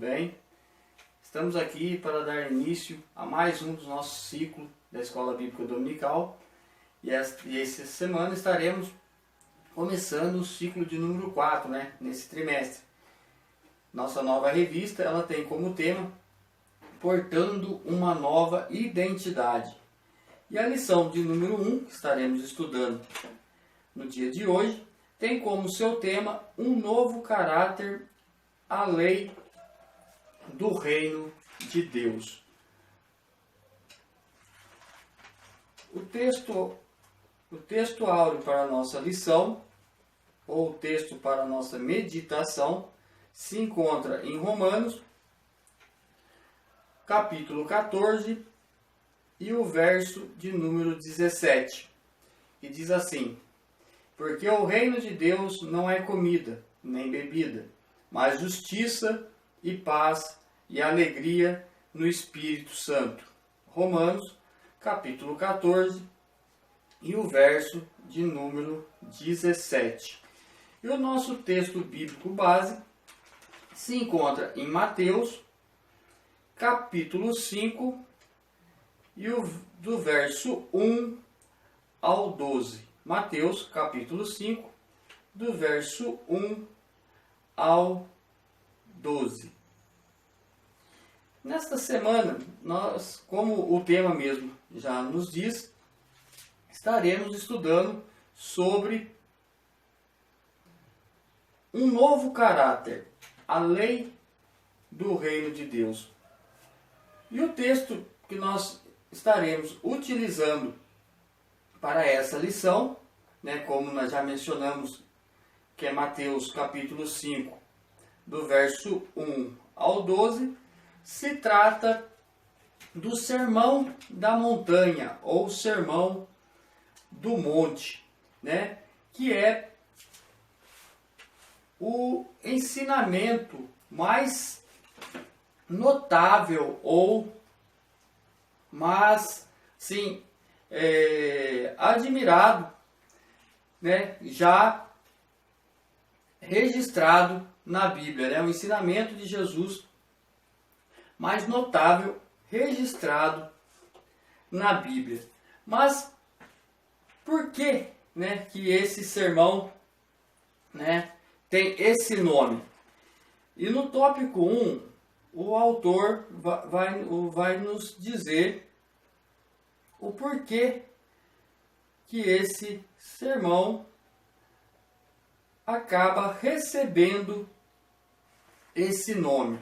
bem? Estamos aqui para dar início a mais um dos nossos ciclos da Escola Bíblica Dominical e essa semana estaremos começando o ciclo de número 4, nesse trimestre. Nossa nova revista ela tem como tema Portando uma Nova Identidade. E a lição de número 1, que estaremos estudando no dia de hoje, tem como seu tema um novo caráter, a lei do reino de Deus. O texto áureo para a nossa lição, ou o texto para a nossa meditação, se encontra em Romanos, capítulo 14, e o verso de número 17. E diz assim: porque o reino de Deus não é comida, nem bebida, mas justiça e paz e alegria no Espírito Santo. Romanos, capítulo 14, e o verso de número 17. E o nosso texto bíblico base se encontra em Mateus, capítulo 5, e do verso 1 ao 12. Mateus, capítulo 5, do verso 1 ao 12. Nesta semana, nós, como o tema mesmo já nos diz, estaremos estudando sobre um novo caráter, a lei do reino de Deus. E o texto que nós estaremos utilizando para essa lição, como nós já mencionamos, que é Mateus capítulo 5, do verso 1 ao 12, se trata do Sermão da Montanha, ou Sermão do Monte, que é o ensinamento mais notável ou mais, sim, admirado, já registrado na Bíblia, o ensinamento de Jesus mais notável registrado na Bíblia. Mas por que, que esse sermão, tem esse nome? E no tópico 1, o autor vai nos dizer o porquê que esse sermão acaba recebendo esse nome.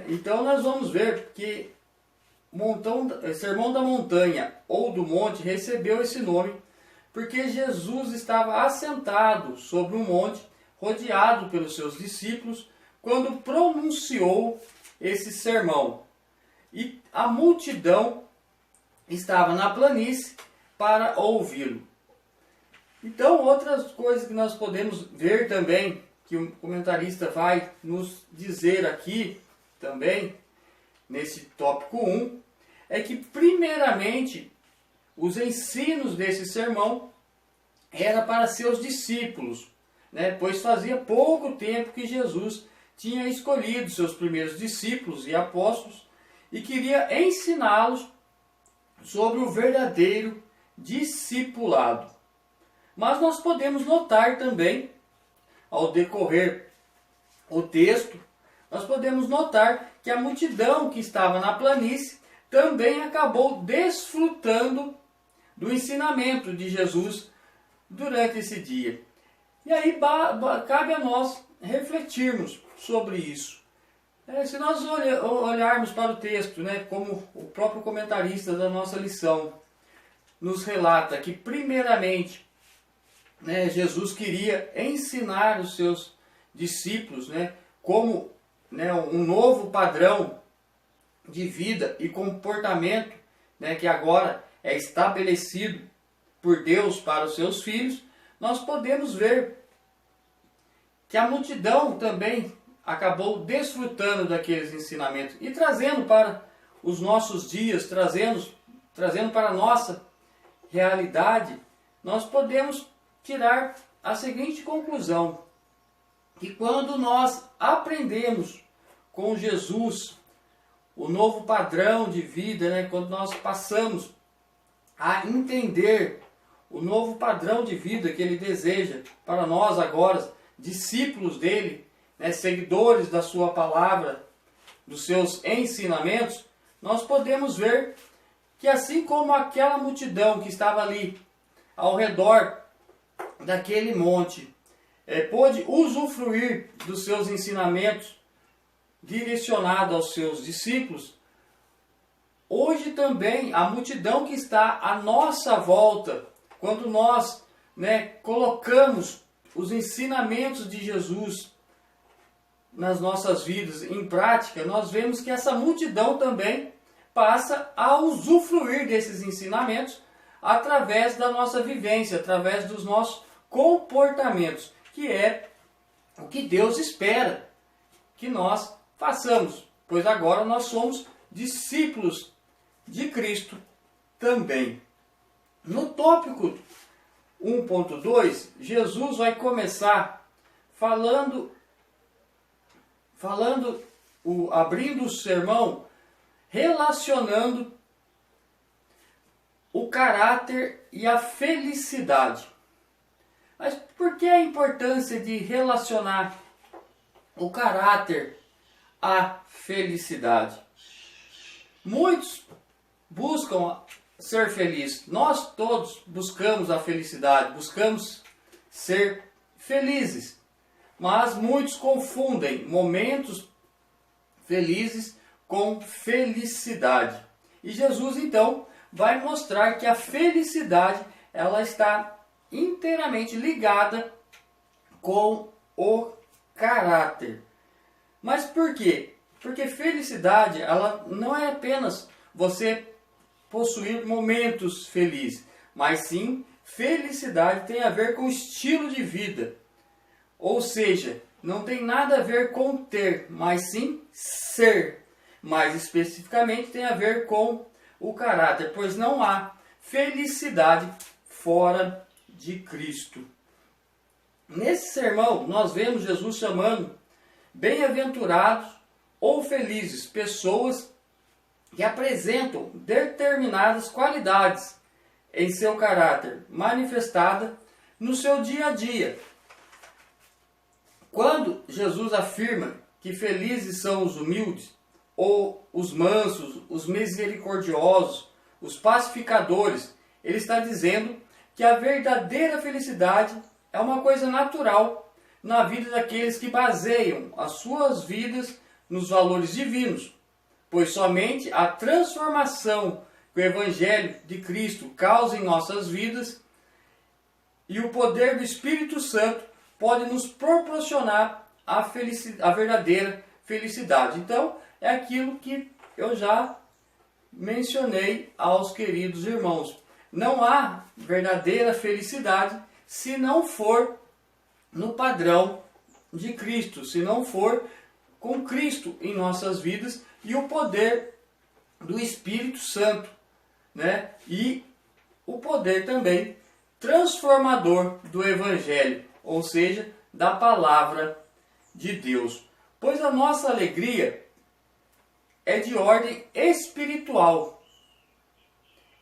Então nós vamos ver que Sermão da Montanha ou do Monte recebeu esse nome porque Jesus estava assentado sobre um monte, rodeado pelos seus discípulos, quando pronunciou esse sermão. E a multidão estava na planície para ouvi-lo. Então, outras coisas que nós podemos ver também, que o comentarista vai nos dizer aqui também, nesse tópico 1, é que primeiramente os ensinos desse sermão era para seus discípulos, pois fazia pouco tempo que Jesus tinha escolhido seus primeiros discípulos e apóstolos e queria ensiná-los sobre o verdadeiro discipulado. Mas nós podemos notar também, ao decorrer o texto, nós podemos notar que a multidão que estava na planície também acabou desfrutando do ensinamento de Jesus durante esse dia. E aí cabe a nós refletirmos sobre isso. Se nós olharmos para o texto, como o próprio comentarista da nossa lição nos relata que primeiramente Jesus queria ensinar os seus discípulos como um novo padrão de vida e comportamento que agora é estabelecido por Deus para os seus filhos. Nós podemos ver que a multidão também acabou desfrutando daqueles ensinamentos e trazendo para os nossos dias, trazendo para a nossa realidade, nós podemos tirar a seguinte conclusão: que quando nós aprendemos com Jesus, o novo padrão de vida, né? Quando nós passamos a entender o novo padrão de vida que Ele deseja para nós agora, discípulos dele, né? Seguidores da sua palavra, dos seus ensinamentos, nós podemos ver que assim como aquela multidão que estava ali ao redor daquele monte pôde usufruir dos seus ensinamentos direcionados aos seus discípulos, hoje também a multidão que está à nossa volta, quando nós, colocamos os ensinamentos de Jesus nas nossas vidas em prática, nós vemos que essa multidão também passa a usufruir desses ensinamentos através da nossa vivência, através dos nossos comportamentos, que é o que Deus espera que nós façamos, pois agora nós somos discípulos de Cristo também. No tópico 1.2, Jesus vai começar abrindo o sermão, relacionando o caráter e a felicidade. Mas por que a importância de relacionar o caráter à felicidade? Muitos buscam ser felizes. Nós todos buscamos a felicidade, buscamos ser felizes. Mas muitos confundem momentos felizes com felicidade. E Jesus então vai mostrar que a felicidade ela está inteiramente ligada com o caráter. Mas por quê? Porque felicidade ela não é apenas você possuir momentos felizes, mas sim felicidade tem a ver com estilo de vida. Ou seja, não tem nada a ver com ter, mas sim ser. Mais especificamente tem a ver com o caráter, pois não há felicidade fora de Cristo. Nesse sermão nós vemos Jesus chamando bem-aventurados ou felizes pessoas que apresentam determinadas qualidades em seu caráter, manifestada no seu dia a dia. Quando Jesus afirma que felizes são os humildes, ou os mansos, os misericordiosos, os pacificadores, ele está dizendo que a verdadeira felicidade é uma coisa natural na vida daqueles que baseiam as suas vidas nos valores divinos, pois somente a transformação que o Evangelho de Cristo causa em nossas vidas e o poder do Espírito Santo pode nos proporcionar a verdadeira felicidade. Então, é aquilo que eu já mencionei aos queridos irmãos. Não há verdadeira felicidade se não for no padrão de Cristo, se não for com Cristo em nossas vidas e o poder do Espírito Santo, E o poder também transformador do Evangelho, ou seja, da palavra de Deus. Pois a nossa alegria é de ordem espiritual.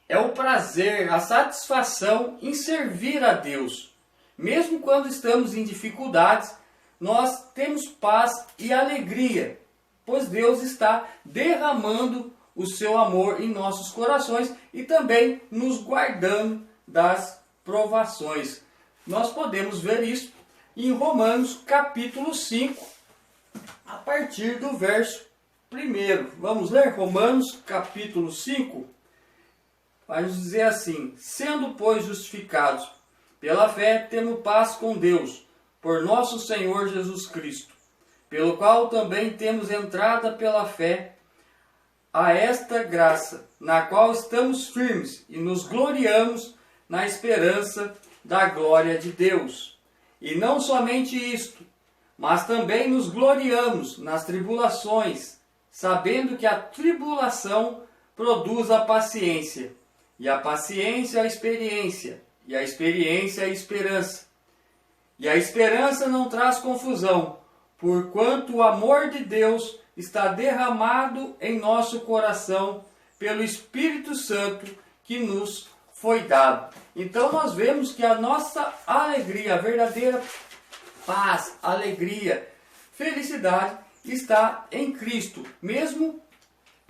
É o prazer, a satisfação em servir a Deus. Mesmo quando estamos em dificuldades, nós temos paz e alegria, pois Deus está derramando o seu amor em nossos corações e também nos guardando das provações. Nós podemos ver isso em Romanos capítulo 5, a partir do verso 1. Vamos ler Romanos capítulo 5? Vai nos dizer assim: sendo, pois, justificados pela fé, temos paz com Deus, por nosso Senhor Jesus Cristo, pelo qual também temos entrada pela fé a esta graça, na qual estamos firmes e nos gloriamos na esperança da glória de Deus. E não somente isto, mas também nos gloriamos nas tribulações, sabendo que a tribulação produz a paciência, e a paciência a experiência, e a experiência a esperança. E a esperança não traz confusão, porquanto o amor de Deus está derramado em nosso coração pelo Espírito Santo que nos foi dado. Então nós vemos que a nossa alegria, a verdadeira paz, alegria, felicidade está em Cristo. Mesmo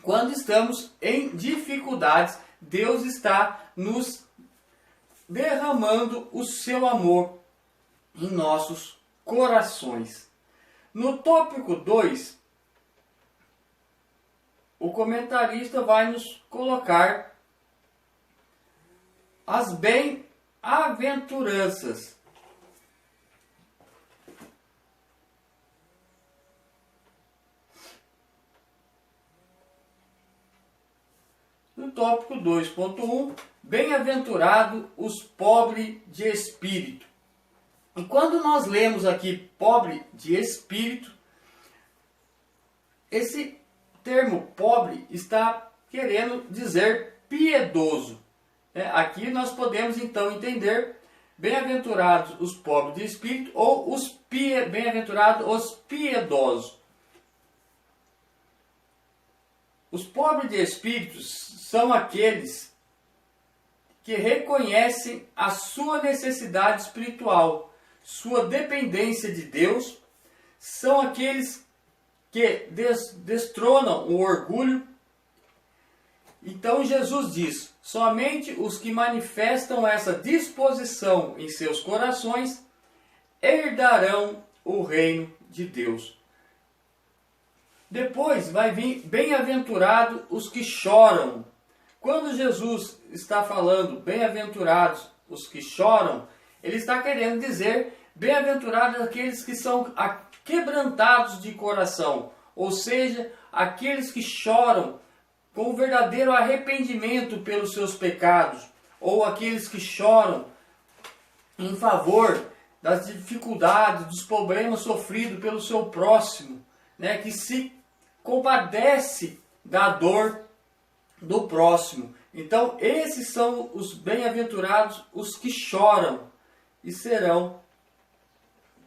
quando estamos em dificuldades, Deus está nos derramando o seu amor em nossos corações. No tópico 2, o comentarista vai nos colocar as bem-aventuranças. No tópico 2.1, bem-aventurado os pobres de espírito. E quando nós lemos aqui pobre de espírito, esse termo pobre está querendo dizer piedoso. Aqui nós podemos então entender bem-aventurados os pobres de espírito ou bem-aventurados os piedosos. Os pobres de espíritos são aqueles que reconhecem a sua necessidade espiritual, sua dependência de Deus, são aqueles que destronam o orgulho. Então Jesus diz: somente os que manifestam essa disposição em seus corações herdarão o reino de Deus. Depois vai vir bem-aventurado os que choram. Quando Jesus está falando bem-aventurados os que choram, ele está querendo dizer bem-aventurados aqueles que são quebrantados de coração, ou seja, aqueles que choram com verdadeiro arrependimento pelos seus pecados, ou aqueles que choram em favor das dificuldades, dos problemas sofridos pelo seu próximo, que se compadece da dor do próximo. Então, esses são os bem-aventurados, os que choram, e serão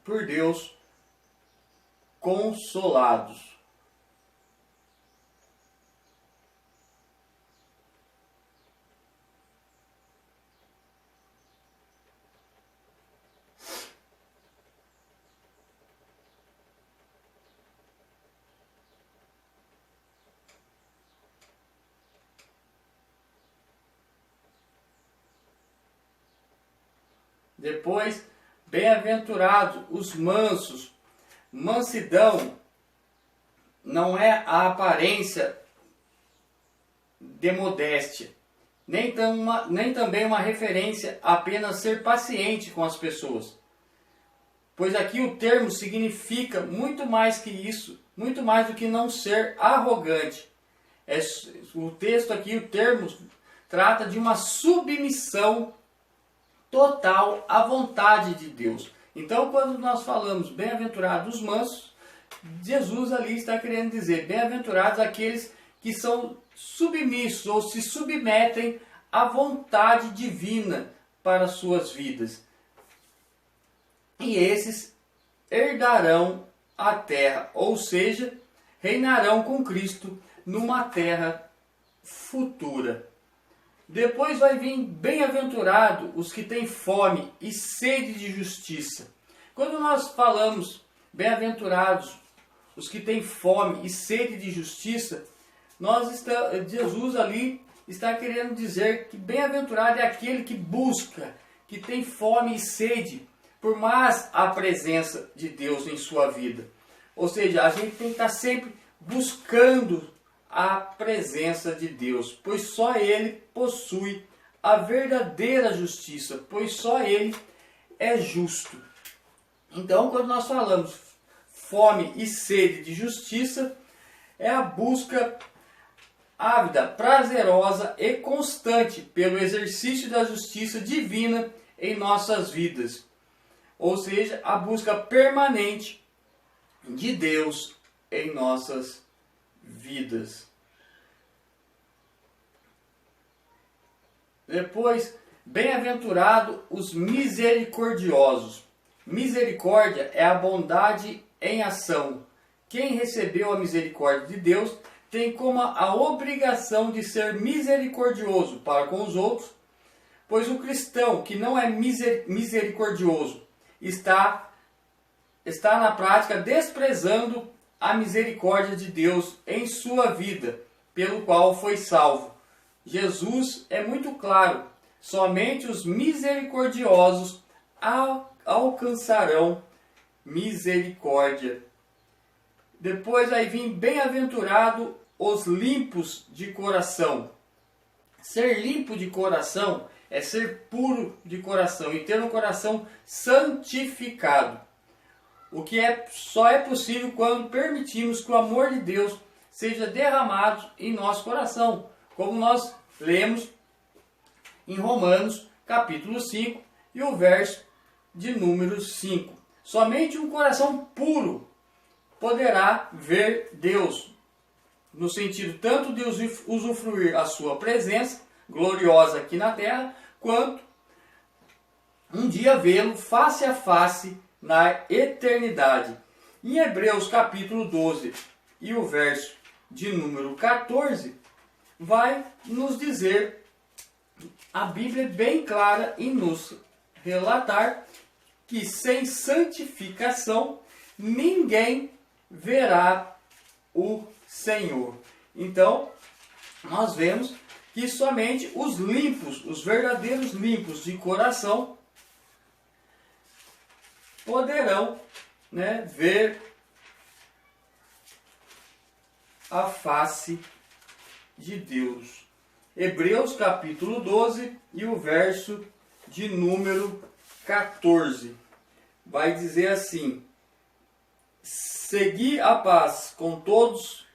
por Deus consolados. Depois, bem-aventurados os mansos. Mansidão não é a aparência de modéstia, nem também uma referência a apenas ser paciente com as pessoas. Pois aqui o termo significa muito mais que isso, muito mais do que não ser arrogante. O texto aqui, o termo, trata de uma submissão total à vontade de Deus. Então, quando nós falamos bem-aventurados os mansos, Jesus ali está querendo dizer bem-aventurados aqueles que são submissos ou se submetem à vontade divina para as suas vidas. E esses herdarão a terra, ou seja, reinarão com Cristo numa terra futura. Depois vai vir bem-aventurado os que têm fome e sede de justiça. Quando nós falamos bem-aventurados os que têm fome e sede de justiça, Jesus ali está querendo dizer que bem-aventurado é aquele que busca, que tem fome e sede por mais a presença de Deus em sua vida. Ou seja, a gente tem que estar sempre buscando a presença de Deus, pois só Ele possui a verdadeira justiça, pois só Ele é justo. Então, quando nós falamos fome e sede de justiça, é a busca ávida, prazerosa e constante pelo exercício da justiça divina em nossas vidas. Ou seja, a busca permanente de Deus em nossas vidas. Depois, bem-aventurado os misericordiosos. Misericórdia é a bondade em ação. Quem recebeu a misericórdia de Deus tem como a obrigação de ser misericordioso para com os outros, pois o cristão que não é misericordioso está na prática desprezando a misericórdia de Deus em sua vida, pelo qual foi salvo. Jesus é muito claro: somente os misericordiosos alcançarão misericórdia. Depois vai vir: bem-aventurado os limpos de coração. Ser limpo de coração é ser puro de coração e ter um coração santificado. O que só é possível quando permitimos que o amor de Deus seja derramado em nosso coração, como nós lemos em Romanos capítulo 5 e o verso de número 5. Somente um coração puro poderá ver Deus, no sentido tanto de usufruir a sua presença gloriosa aqui na terra, quanto um dia vê-lo face a face na eternidade. Em Hebreus capítulo 12 e o verso de número 14, vai nos dizer, a Bíblia é bem clara em nos relatar que sem santificação ninguém verá o Senhor. Então, nós vemos que somente os limpos, os verdadeiros limpos de coração, poderão, ver a face de Deus. Hebreus capítulo 12 e o verso de número 14 vai dizer assim: segue a paz com todos,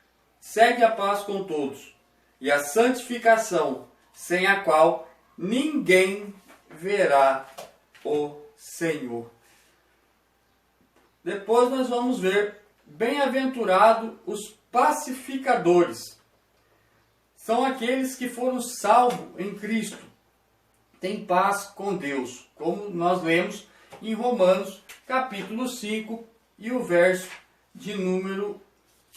e a santificação, sem a qual ninguém verá o Senhor. Depois nós vamos ver: bem-aventurado os pacificadores. São aqueles que foram salvos em Cristo, têm paz com Deus, como nós lemos em Romanos capítulo 5 e o verso de número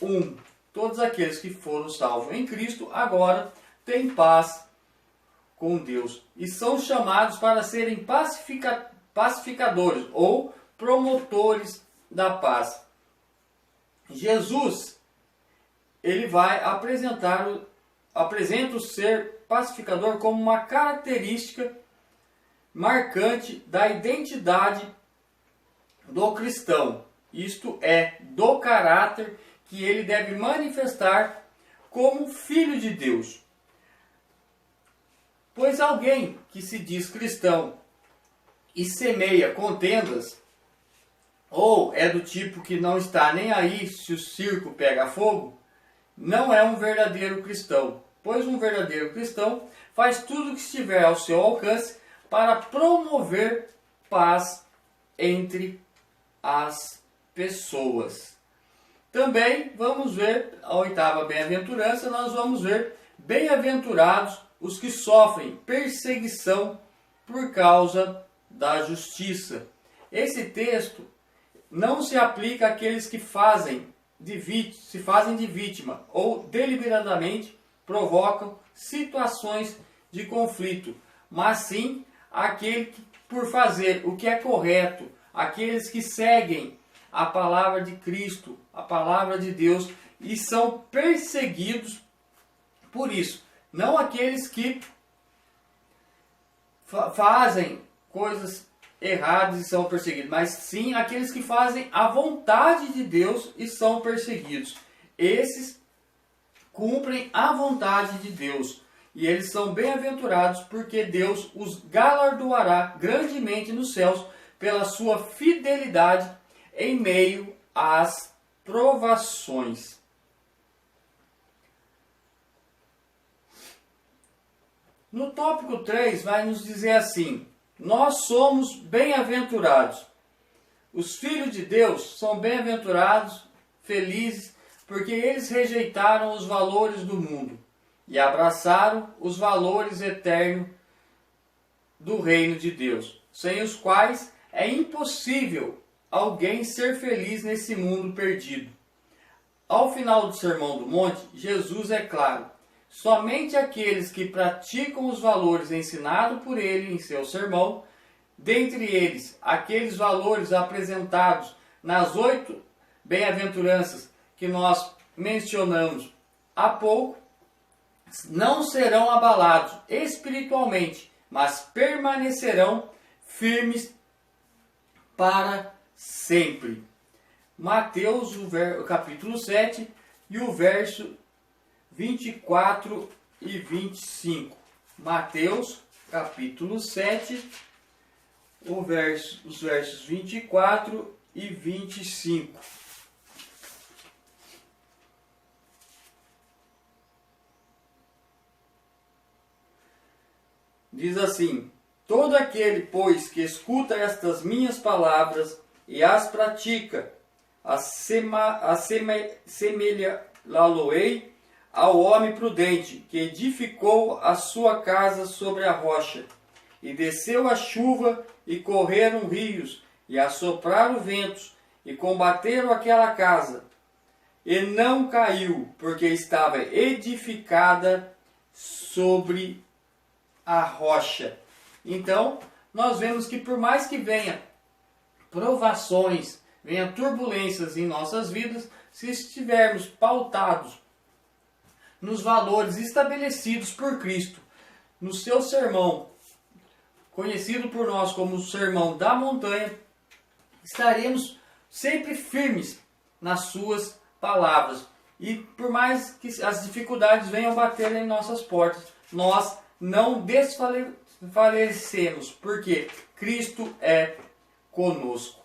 1. Todos aqueles que foram salvos em Cristo agora têm paz com Deus e são chamados para serem pacificadores ou promotores da paz. Jesus, ele vai apresenta o ser pacificador como uma característica marcante da identidade do cristão. Isto é, do caráter que ele deve manifestar como filho de Deus. Pois alguém que se diz cristão e semeia contendas, ou é do tipo que não está nem aí se o circo pega fogo, não é um verdadeiro cristão. Pois um verdadeiro cristão faz tudo o que estiver ao seu alcance para promover paz entre as pessoas. Também vamos ver a oitava bem-aventurança, nós vamos ver: bem-aventurados os que sofrem perseguição por causa da justiça. Esse texto não se aplica àqueles que se fazem de vítima ou deliberadamente provocam situações de conflito, mas sim aquele que, por fazer o que é correto, aqueles que seguem a palavra de Cristo, a palavra de Deus, e são perseguidos por isso. Não aqueles que fazem coisas erradas e são perseguidos, mas sim aqueles que fazem a vontade de Deus e são perseguidos. Esses cumprem a vontade de Deus e eles são bem-aventurados, porque Deus os galardoará grandemente nos céus pela sua fidelidade em meio às provações. No tópico 3 vai nos dizer assim: nós somos bem-aventurados. Os filhos de Deus são bem-aventurados, felizes, porque eles rejeitaram os valores do mundo e abraçaram os valores eternos do reino de Deus, sem os quais é impossível alguém ser feliz nesse mundo perdido. Ao final do Sermão do Monte, Jesus é claro: somente aqueles que praticam os valores ensinados por ele em seu sermão, dentre eles aqueles valores apresentados nas 8 bem-aventuranças que nós mencionamos há pouco, não serão abalados espiritualmente, mas permanecerão firmes para sempre. Mateus, o capítulo 7 e o verso 24 e 25. Mateus, capítulo 7, os versos 24 e 25. Diz assim: todo aquele, pois, que escuta estas minhas palavras e as pratica, assemelhá-lo-ei ao homem prudente, que edificou a sua casa sobre a rocha. E desceu a chuva, e correram rios, e assopraram ventos, e combateram aquela casa. E não caiu, porque estava edificada sobre a rocha. Então, nós vemos que por mais que venha provações, venha turbulências em nossas vidas, se estivermos pautados nos valores estabelecidos por Cristo, no seu sermão, conhecido por nós como o Sermão da Montanha, estaremos sempre firmes nas suas palavras. E por mais que as dificuldades venham bater em nossas portas, nós não desfalecemos, porque Cristo é conosco.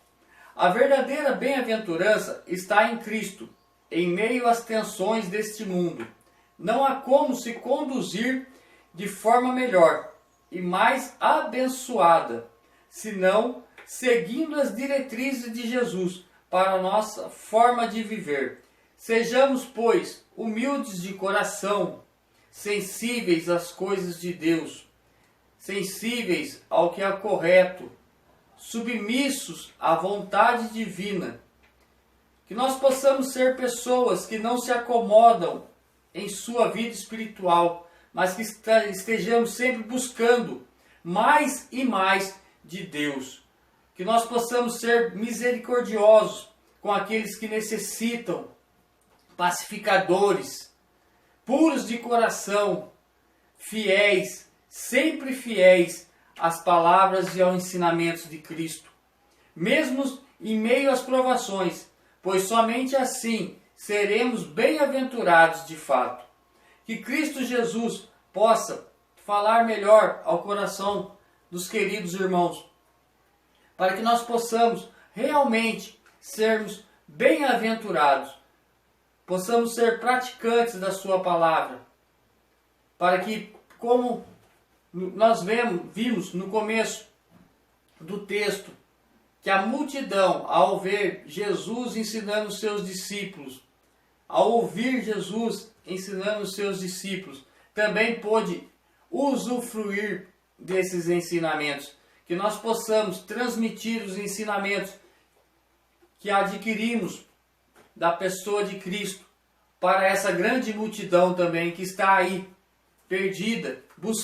A verdadeira bem-aventurança está em Cristo, em meio às tensões deste mundo. Não há como se conduzir de forma melhor e mais abençoada, senão seguindo as diretrizes de Jesus para a nossa forma de viver. Sejamos, pois, humildes de coração, sensíveis às coisas de Deus, sensíveis ao que é correto, submissos à vontade divina. Que nós possamos ser pessoas que não se acomodam em sua vida espiritual, mas que estejamos sempre buscando mais e mais de Deus. Que nós possamos ser misericordiosos com aqueles que necessitam, pacificadores, puros de coração, fiéis, sempre fiéis às palavras e aos ensinamentos de Cristo, mesmo em meio às provações, pois somente assim seremos bem-aventurados de fato. Que Cristo Jesus possa falar melhor ao coração dos queridos irmãos, para que nós possamos realmente sermos bem-aventurados, possamos ser praticantes da sua palavra, para que, como nós vimos no começo do texto, que a multidão, ao ver Jesus ensinando os seus discípulos, ao ouvir Jesus ensinando os seus discípulos, também pôde usufruir desses ensinamentos. Que nós possamos transmitir os ensinamentos que adquirimos da pessoa de Cristo para essa grande multidão também que está aí, perdida,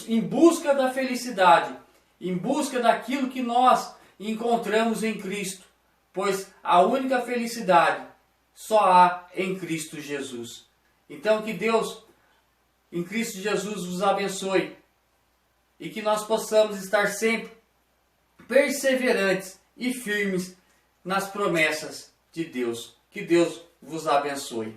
em busca da felicidade, em busca daquilo que nós encontramos em Cristo, pois a única felicidade só há em Cristo Jesus. Então que Deus, em Cristo Jesus, vos abençoe e que nós possamos estar sempre perseverantes e firmes nas promessas de Deus. Que Deus vos abençoe.